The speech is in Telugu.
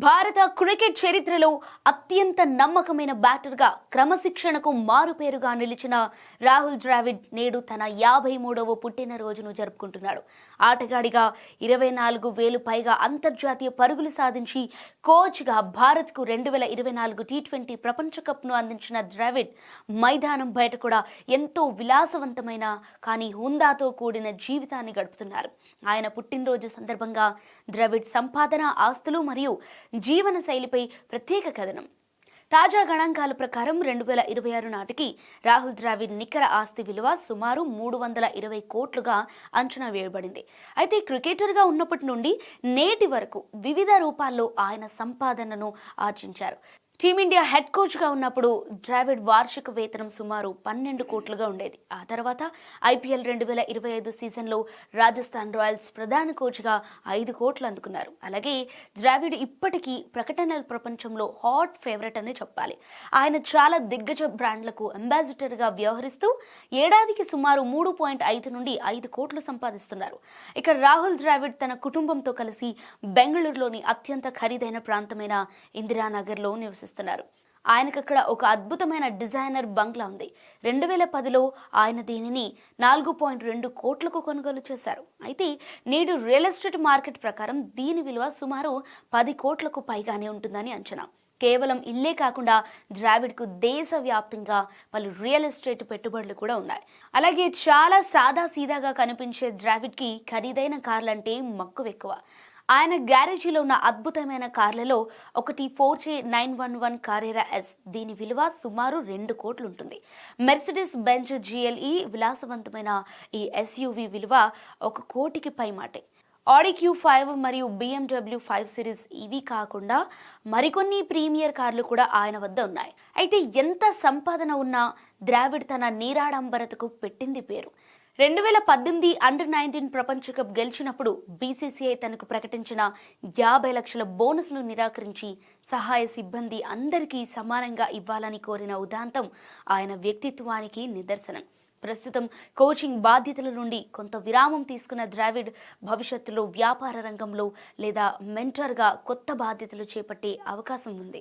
భారత క్రికెట్ చరిత్రలో అత్యంత నమ్మకమైన బ్యాటర్గా క్రమశిక్షణకు మారుపేరుగా నిలిచిన రాహుల్ ద్రావిడ్ నేడు తన 53వ పుట్టినరోజును జరుపుకుంటున్నాడు. ఆటగాడిగా 24,000 పైగా అంతర్జాతీయ పరుగులు సాధించి కోచ్గా భారత్కు 2024 టీ20 ప్రపంచ కప్ను అందించిన ద్రావిడ్ మైదానం బయట కూడా ఎంతో విలాసవంతమైన కానీ హుందాతో కూడిన జీవితాన్ని గడుపుతున్నారు. ఆయన పుట్టినరోజు సందర్భంగా ద్రావిడ్ సంపాదన, ఆస్తులు మరియు జీవన శైలిపై ప్రత్యేక కథనం. తాజా గణాంకాల ప్రకారం 2026 నాటికి రాహుల్ ద్రావిడ్ నికర ఆస్తి విలువ సుమారు 320 కోట్లుగా అంచనా వేయబడింది. అయితే క్రికెటర్గా ఉన్నప్పటి నుండి నేటి వరకు వివిధ రూపాల్లో ఆయన సంపాదనను ఆర్జించారు. టీమిండియా హెడ్ కోచ్గా ఉన్నప్పుడు ద్రావిడ్ వార్షిక వేతనం సుమారు 12 కోట్లుగా ఉండేది. ఆ తర్వాత ఐపీఎల్ 2025 సీజన్లో రాజస్థాన్ రాయల్స్ ప్రధాన కోచ్గా 5 కోట్లు అందుకున్నారు. అలాగే ద్రావిడ్ ఇప్పటికీ ప్రకటనల ప్రపంచంలో హాట్ ఫేవరెట్ అని చెప్పాలి. ఆయన చాలా దిగ్గజ బ్రాండ్లకు అంబాసిడర్గా వ్యవహరిస్తూ ఏడాదికి సుమారు 3.5 నుండి 5 కోట్లు సంపాదిస్తున్నారు. ఇక రాహుల్ ద్రావిడ్ తన కుటుంబంతో కలిసి బెంగళూరులోని అత్యంత ఖరీదైన ప్రాంతమైన ఇందిరానగర్లో నివసిస్తున్నారు. ఆయనకు అక్కడ ఒక అద్భుతమైన డిజైనర్ బంగ్లా ఉంది. 2010లో ఆయన దీనిని 4.2 కోట్లకు కొనుగోలు చేశారు. అయితే నేడు రియల్ ఎస్టేట్ మార్కెట్ ప్రకారం దీని విలువ సుమారు 10 కోట్లకు పైగానే ఉంటుందని అంచనా. కేవలం ఇల్లే కాకుండా ద్రావిడ్కు దేశవ్యాప్తంగా పలు రియల్ ఎస్టేట్ పెట్టుబడులు కూడా ఉన్నాయి. అలాగే చాలా సాదా సీదాగా కనిపించే ద్రావిడ్కి ఖరీదైన కార్లంటే మక్కువ ఎక్కువ. ఆయన గ్యారేజీలో ఉన్న అద్భుతమైన కార్లలో ఒకటి పోర్షే 911 కారేరా ఎస్. దీని విలువ సుమారు 2 కోట్లు ఉంటుంది. మెర్సిడెస్ బెంజ్ GLE విలాసవంతమైన ఈ SUV విలువ 1 కోటికి పైమాటే. ఆడి Q5 మరియు BMW 5 సిరీస్ ఇవి కాకుండా మరికొన్ని ప్రీమియర్ కార్లు కూడా ఆయన వద్ద ఉన్నాయి. అయితే ఎంత సంపాదన ఉన్నా ద్రావిడ్ తన నీరాడంబరతకు పెట్టింది పేరు. 2018 అండర్-19 ప్రపంచ కప్ గెలిచినప్పుడు BCCI తనకు ప్రకటించిన 50 లక్షల బోనస్ను నిరాకరించి సహాయ సిబ్బంది అందరికీ సమానంగా ఇవ్వాలని కోరిన ఉదాంతం ఆయన వ్యక్తిత్వానికి నిదర్శనం. ప్రస్తుతం కోచింగ్ బాధ్యతల నుండి కొంత విరామం తీసుకున్న ద్రావిడ్ భవిష్యత్తులో వ్యాపార రంగంలో లేదా మెంటర్గా కొత్త బాధ్యతలు చేపట్టే అవకాశం ఉంది.